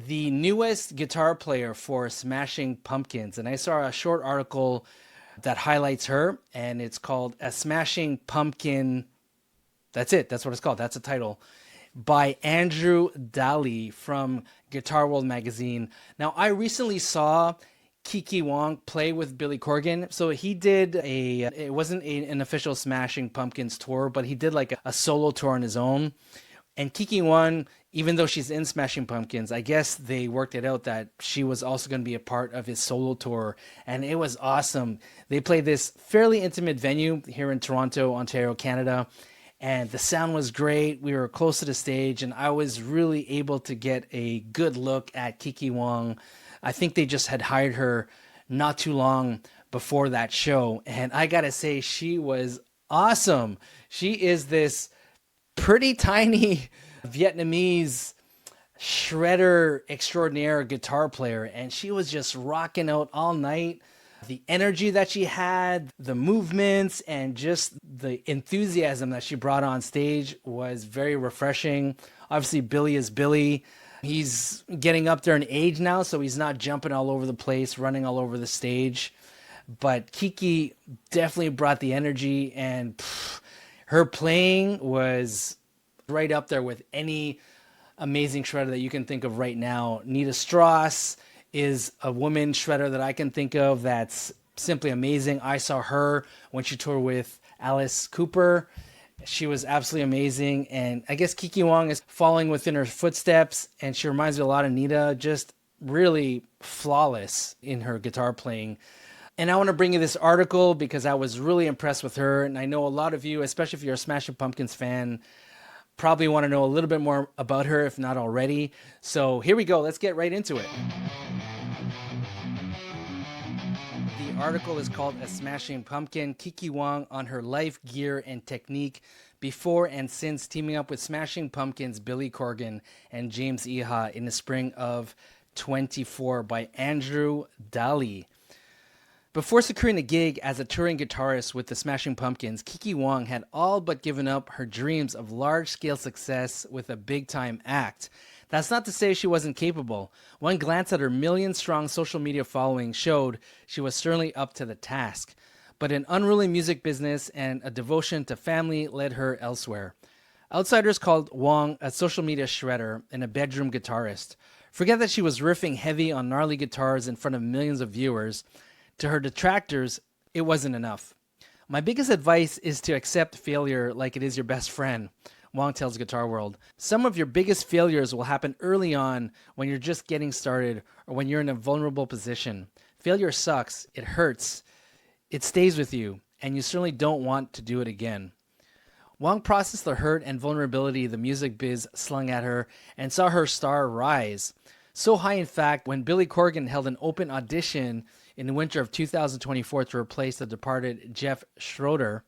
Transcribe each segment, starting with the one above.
the newest guitar player for Smashing Pumpkins. And I saw a short article that highlights her, and it's called A Smashing Pumpkin. That's it. That's what it's called. That's the title. By Andrew Daly from Guitar World magazine. Now, I recently saw Kiki Wong play with Billy Corgan. So he did it wasn't an official Smashing Pumpkins tour, but he did like a solo tour on his own. And Kiki Wong, even though she's in Smashing Pumpkins, I guess they worked it out that she was also going to be a part of his solo tour. And it was awesome. They played this fairly intimate venue here in Toronto, Ontario, Canada. And the sound was great. We were close to the stage, and I was really able to get a good look at Kiki Wong. I think they just had hired her not too long before that show. And I got to say, she was awesome. She is this pretty tiny Vietnamese shredder extraordinaire guitar player, and she was just rocking out all night. The energy that she had, the movements, and just the enthusiasm that she brought on stage was very refreshing. Obviously, Billy is Billy. He's getting up there in age now, so he's not jumping all over the place, running all over the stage. But Kiki definitely brought the energy, and her playing was right up there with any amazing shredder that you can think of right now. Nita Strauss is a woman shredder that I can think of that's simply amazing. I saw her when she toured with Alice Cooper. She was absolutely amazing. And I guess Kiki Wong is following within her footsteps, and she reminds me a lot of Nita, just really flawless in her guitar playing. And I want to bring you this article because I was really impressed with her. And I know a lot of you, especially if you're a Smashing Pumpkins fan, probably want to know a little bit more about her, if not already. So here we go. Let's get right into it. The article is called A Smashing Pumpkin, Kiki Wong on her life, gear, and technique before and since teaming up with Smashing Pumpkins' Billy Corgan and James Iha in the spring of 24 by Andrew Daly. Before securing a gig as a touring guitarist with the Smashing Pumpkins, Kiki Wong had all but given up her dreams of large-scale success with a big-time act. That's not to say she wasn't capable. One glance at her million-strong social media following showed she was certainly up to the task. But an unruly music business and a devotion to family led her elsewhere. Outsiders called Wong a social media shredder and a bedroom guitarist. Forget that she was riffing heavy on gnarly guitars in front of millions of viewers. To her detractors, it wasn't enough. My biggest advice is to accept failure like it is your best friend, Wong tells Guitar World. Some of your biggest failures will happen early on when you're just getting started or when you're in a vulnerable position. Failure sucks, it hurts, it stays with you, and you certainly don't want to do it again. Wong processed the hurt and vulnerability the music biz slung at her and saw her star rise. So high, in fact, when Billy Corgan held an open audition in the winter of 2024 to replace the departed Jeff Schroeder,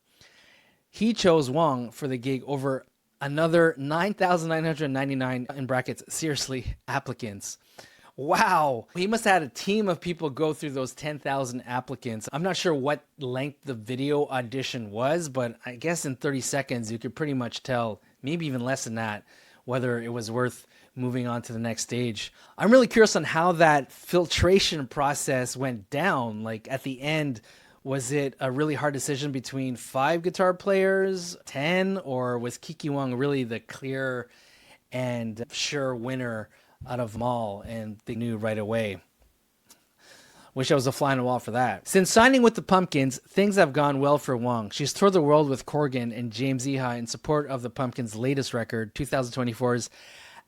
he chose Wong for the gig over another 9,999, in brackets, seriously, applicants. Wow. He must have had a team of people go through those 10,000 applicants. I'm not sure what length the video audition was, but I guess in 30 seconds you could pretty much tell, maybe even less than that, whether it was worth moving on to the next stage. I'm really curious on how that filtration process went down. Like at the end, was it a really hard decision between 5 guitar players, 10, or was Kiki Wong really the clear and sure winner out of them all, and they knew right away? Wish I was a fly on the wall for that. Since signing with the Pumpkins, things have gone well for Wong. She's toured the world with Corgan and James Iha in support of the Pumpkins' latest record, 2024's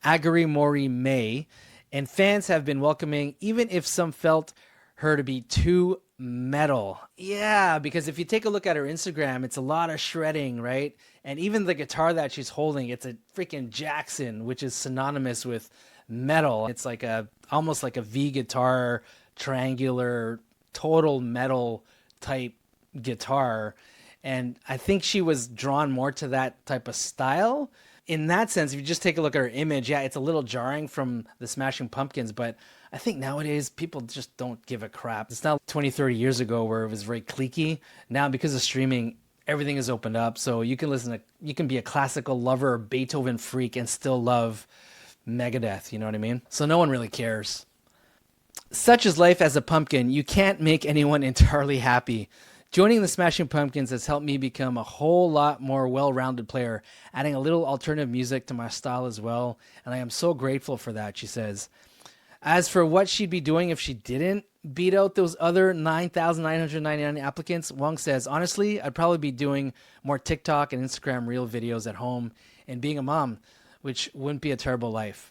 Agari Mori May, and fans have been welcoming, even if some felt her to be too metal. Yeah, because if you take a look at her Instagram, it's a lot of shredding, right? And even the guitar that she's holding, it's a freaking Jackson, which is synonymous with metal. It's like almost like a V guitar, triangular, total metal type guitar. And I think she was drawn more to that type of style. In that sense, if you just take a look at her image, yeah, it's a little jarring from the Smashing Pumpkins, but I think nowadays people just don't give a crap. It's not 20, 30 years ago where it was very cliquey. Now, because of streaming, everything is opened up. So you can you can be a classical lover or Beethoven freak and still love Megadeth, you know what I mean? So no one really cares. Such is life as a pumpkin. You can't make anyone entirely happy. Joining the Smashing Pumpkins has helped me become a whole lot more well-rounded player, adding a little alternative music to my style as well, and I am so grateful for that, she says. As for what she'd be doing if she didn't beat out those other 9,999 applicants, Wong says, honestly, I'd probably be doing more TikTok and Instagram reel videos at home and being a mom, which wouldn't be a terrible life.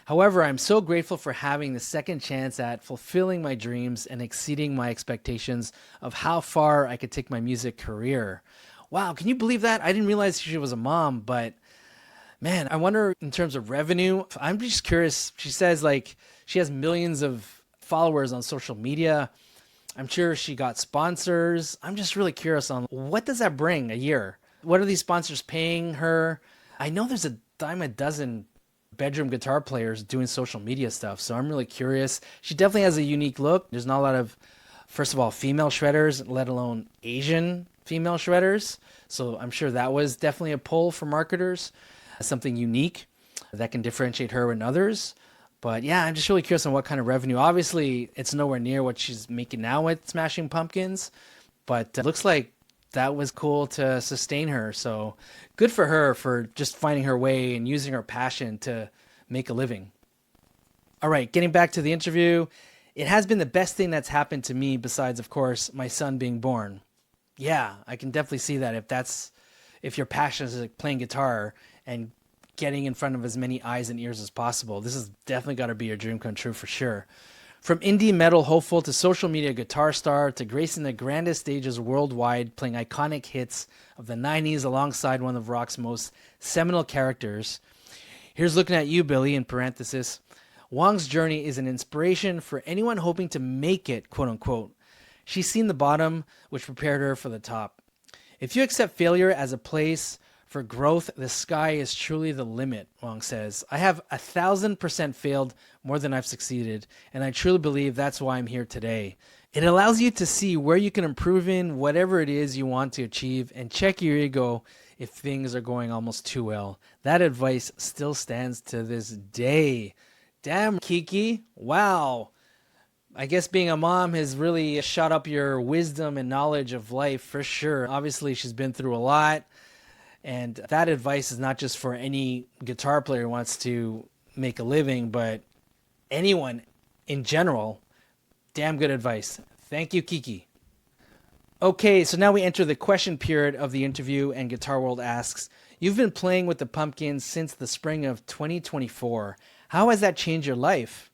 However, I'm so grateful for having the second chance at fulfilling my dreams and exceeding my expectations of how far I could take my music career. Wow, can you believe that? I didn't realize she was a mom, but man, I wonder in terms of revenue. I'm just curious. She says like she has millions of followers on social media. I'm sure she got sponsors. I'm just really curious on what does that bring a year? What are these sponsors paying her? I know there's a dime a dozen bedroom guitar players doing social media stuff, so I'm really curious. She definitely has a unique look. There's not a lot of, first of all, female shredders, let alone Asian female shredders, so I'm sure that was definitely a pull for marketers, something unique that can differentiate her and others. But yeah, I'm just really curious on what kind of revenue. Obviously, it's nowhere near what she's making now with Smashing Pumpkins, but it looks like that was cool to sustain her. So good for her for just finding her way and using her passion to make a living. All right, getting back to the interview. It has been the best thing that's happened to me besides, of course, my son being born. Yeah, I can definitely see that if your passion is like playing guitar and getting in front of as many eyes and ears as possible, this has definitely got to be your dream come true for sure. From indie metal hopeful to social media guitar star to gracing the grandest stages worldwide, playing iconic hits of the 90s alongside one of rock's most seminal characters. Here's looking at you, Billy, in parenthesis. Wong's journey is an inspiration for anyone hoping to make it, quote unquote. She's seen the bottom, which prepared her for the top. If you accept failure as a place for growth, the sky is truly the limit, Wong says. I have 1,000% failed more than I've succeeded, and I truly believe that's why I'm here today. It allows you to see where you can improve in whatever it is you want to achieve and check your ego if things are going almost too well. That advice still stands to this day. Damn, Kiki. Wow. I guess being a mom has really shot up your wisdom and knowledge of life for sure. Obviously, she's been through a lot. And that advice is not just for any guitar player who wants to make a living, but anyone in general. Damn good advice. Thank you, Kiki. Okay, so now we enter the question period of the interview, and Guitar World asks, you've been playing with the Pumpkins since the spring of 2024. How has that changed your life?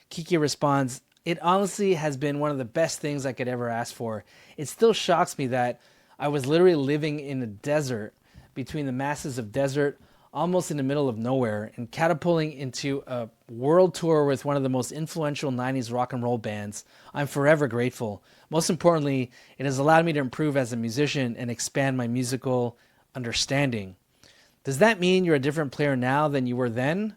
Kiki responds, it honestly has been one of the best things I could ever ask for. It still shocks me that I was literally living in a desert between the masses of desert, almost in the middle of nowhere, and catapulting into a world tour with one of the most influential 90s rock and roll bands. I'm forever grateful. Most importantly, it has allowed me to improve as a musician and expand my musical understanding. Does that mean you're a different player now than you were then?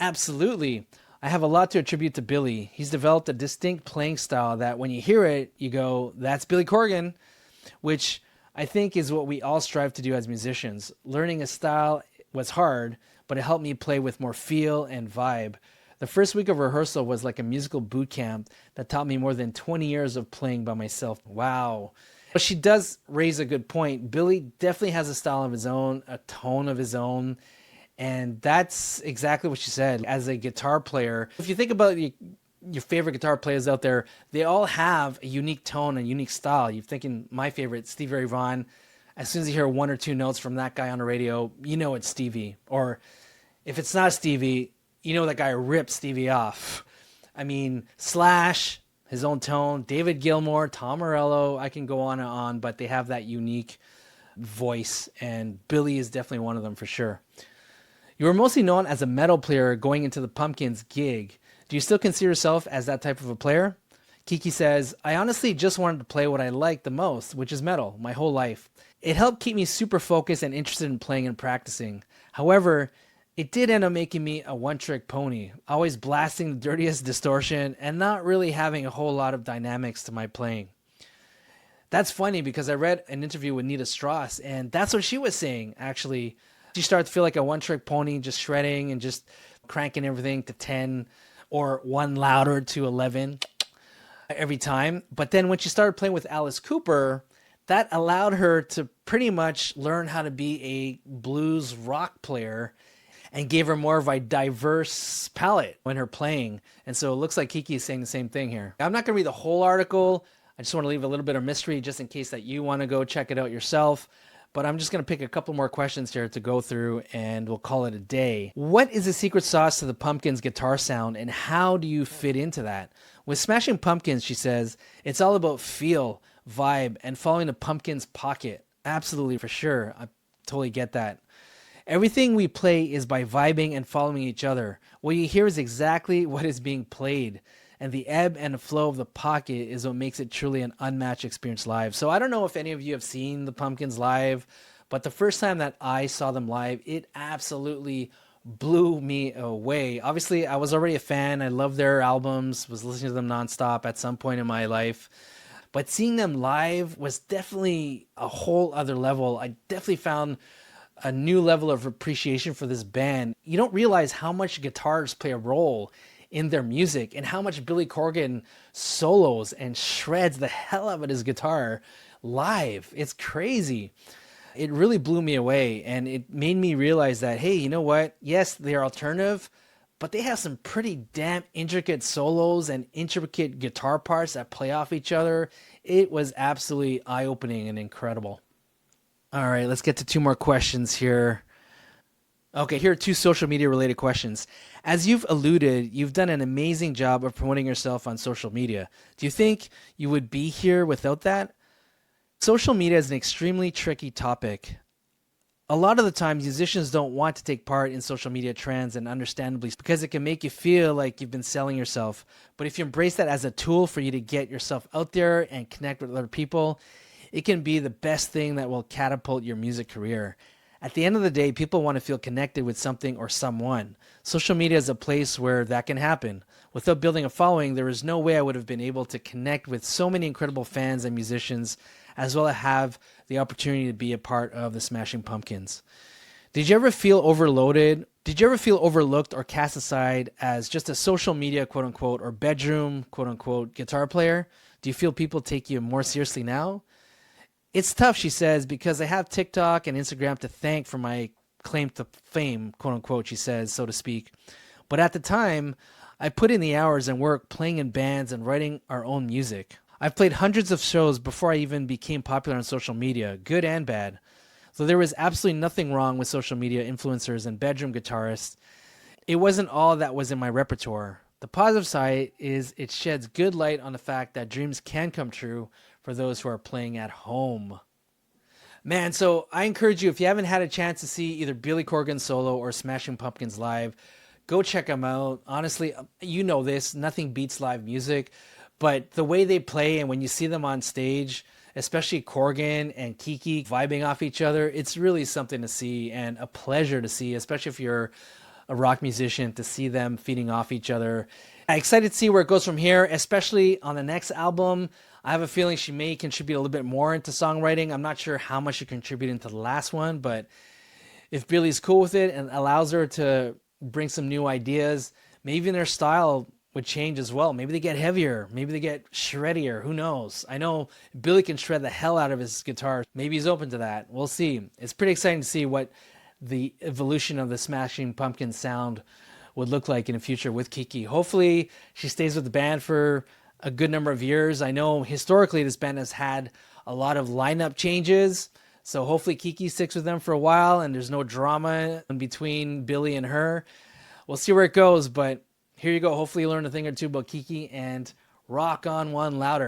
Absolutely. I have a lot to attribute to Billy. He's developed a distinct playing style that when you hear it, you go, that's Billy Corgan, which I think is what we all strive to do as musicians. Learning a style was hard, but it helped me play with more feel and vibe. The first week of rehearsal was like a musical boot camp that taught me more than 20 years of playing by myself. Wow. But she does raise a good point. Billy definitely has a style of his own, a tone of his own, and that's exactly what she said. As a guitar player, if you think about your favorite guitar players out there, they all have a unique tone and unique style. You're thinking my favorite, Stevie Ray Vaughan. As soon as you hear one or two notes from that guy on the radio, you know it's Stevie. Or if it's not Stevie, you know that guy ripped Stevie off. I mean, Slash, his own tone, David Gilmour, Tom Morello, I can go on and on, but they have that unique voice, and Billy is definitely one of them for sure. You were mostly known as a metal player going into the Pumpkins gig. Do you still consider yourself as that type of a player? Kiki says, I honestly just wanted to play what I like the most, which is metal, my whole life. It helped keep me super focused and interested in playing and practicing. However, it did end up making me a one-trick pony, always blasting the dirtiest distortion and not really having a whole lot of dynamics to my playing. That's funny because I read an interview with Nita Strauss, and that's what she was saying, actually. She started to feel like a one-trick pony, just shredding and just cranking everything to 10 or one louder to 11 every time. But then when she started playing with Alice Cooper, that allowed her to pretty much learn how to be a blues rock player and gave her more of a diverse palette when her playing. And so it looks like Kiki is saying the same thing here. I'm not going to read the whole article. I just want to leave a little bit of mystery just in case that you want to go check it out yourself. But I'm just going to pick a couple more questions here to go through and we'll call it a day. What is the secret sauce to the Pumpkins guitar sound and how do you fit into that? With Smashing Pumpkins, she says, it's all about feel, vibe, and following the Pumpkins pocket. Absolutely, for sure. I totally get that. Everything we play is by vibing and following each other. What you hear is exactly what is being played. And the ebb and the flow of the pocket is what makes it truly an unmatched experience live. So I don't know if any of you have seen the Pumpkins live, but the first time that I saw them live, it absolutely blew me away. Obviously, I was already a fan. I loved their albums, was listening to them nonstop at some point in my life. But seeing them live was definitely a whole other level. I definitely found a new level of appreciation for this band. You don't realize how much guitars play a role in their music and how much Billy Corgan solos and shreds the hell out of his guitar live. It's crazy. It really blew me away and it made me realize that, hey, you know what? Yes, they're alternative, but they have some pretty damn intricate solos and intricate guitar parts that play off each other. It was absolutely eye-opening and incredible. All right, let's get to two more questions here. Okay, here are two social media related questions. As you've alluded, you've done an amazing job of promoting yourself on social media. Do you think you would be here without that? Social media is an extremely tricky topic. A lot of the time, musicians don't want to take part in social media trends, and understandably, because it can make you feel like you've been selling yourself. But if you embrace that as a tool for you to get yourself out there and connect with other people, it can be the best thing that will catapult your music career. At the end of the day, people want to feel connected with something or someone. Social media is a place where that can happen. Without building a following, there is no way I would have been able to connect with so many incredible fans and musicians, as well as have the opportunity to be a part of the Smashing Pumpkins. Did you ever feel overloaded? Did you ever feel overlooked or cast aside as just a social media, quote unquote, or bedroom, quote unquote, guitar player? Do you feel people take you more seriously now? It's tough, she says, because I have TikTok and Instagram to thank for my claim to fame, quote unquote, she says, so to speak. But at the time, I put in the hours and work playing in bands and writing our own music. I've played hundreds of shows before I even became popular on social media, good and bad. So there was absolutely nothing wrong with social media influencers and bedroom guitarists. It wasn't all that was in my repertoire. The positive side is it sheds good light on the fact that dreams can come true for those who are playing at home. Man, so I encourage you, if you haven't had a chance to see either Billy Corgan solo or Smashing Pumpkins live, go check them out. Honestly, you know this, nothing beats live music, but the way they play and when you see them on stage, especially Corgan and Kiki vibing off each other, it's really something to see and a pleasure to see, especially if you're a rock musician, to see them feeding off each other. I'm excited to see where it goes from here, especially on the next album. I have a feeling she may contribute a little bit more into songwriting. I'm not sure how much she contributed into the last one, but if Billy's cool with it and allows her to bring some new ideas, maybe even their style would change as well. Maybe they get heavier. Maybe they get shreddier. Who knows? I know Billy can shred the hell out of his guitar. Maybe he's open to that. We'll see. It's pretty exciting to see what the evolution of the Smashing Pumpkins sound would look like in the future with Kiki. Hopefully she stays with the band for a good number of years. I know historically this band has had a lot of lineup changes, so hopefully Kiki sticks with them for a while and there's no drama in between Billy and her. We'll see where it goes, but here you go. Hopefully you learned a thing or two about Kiki and rock on one louder.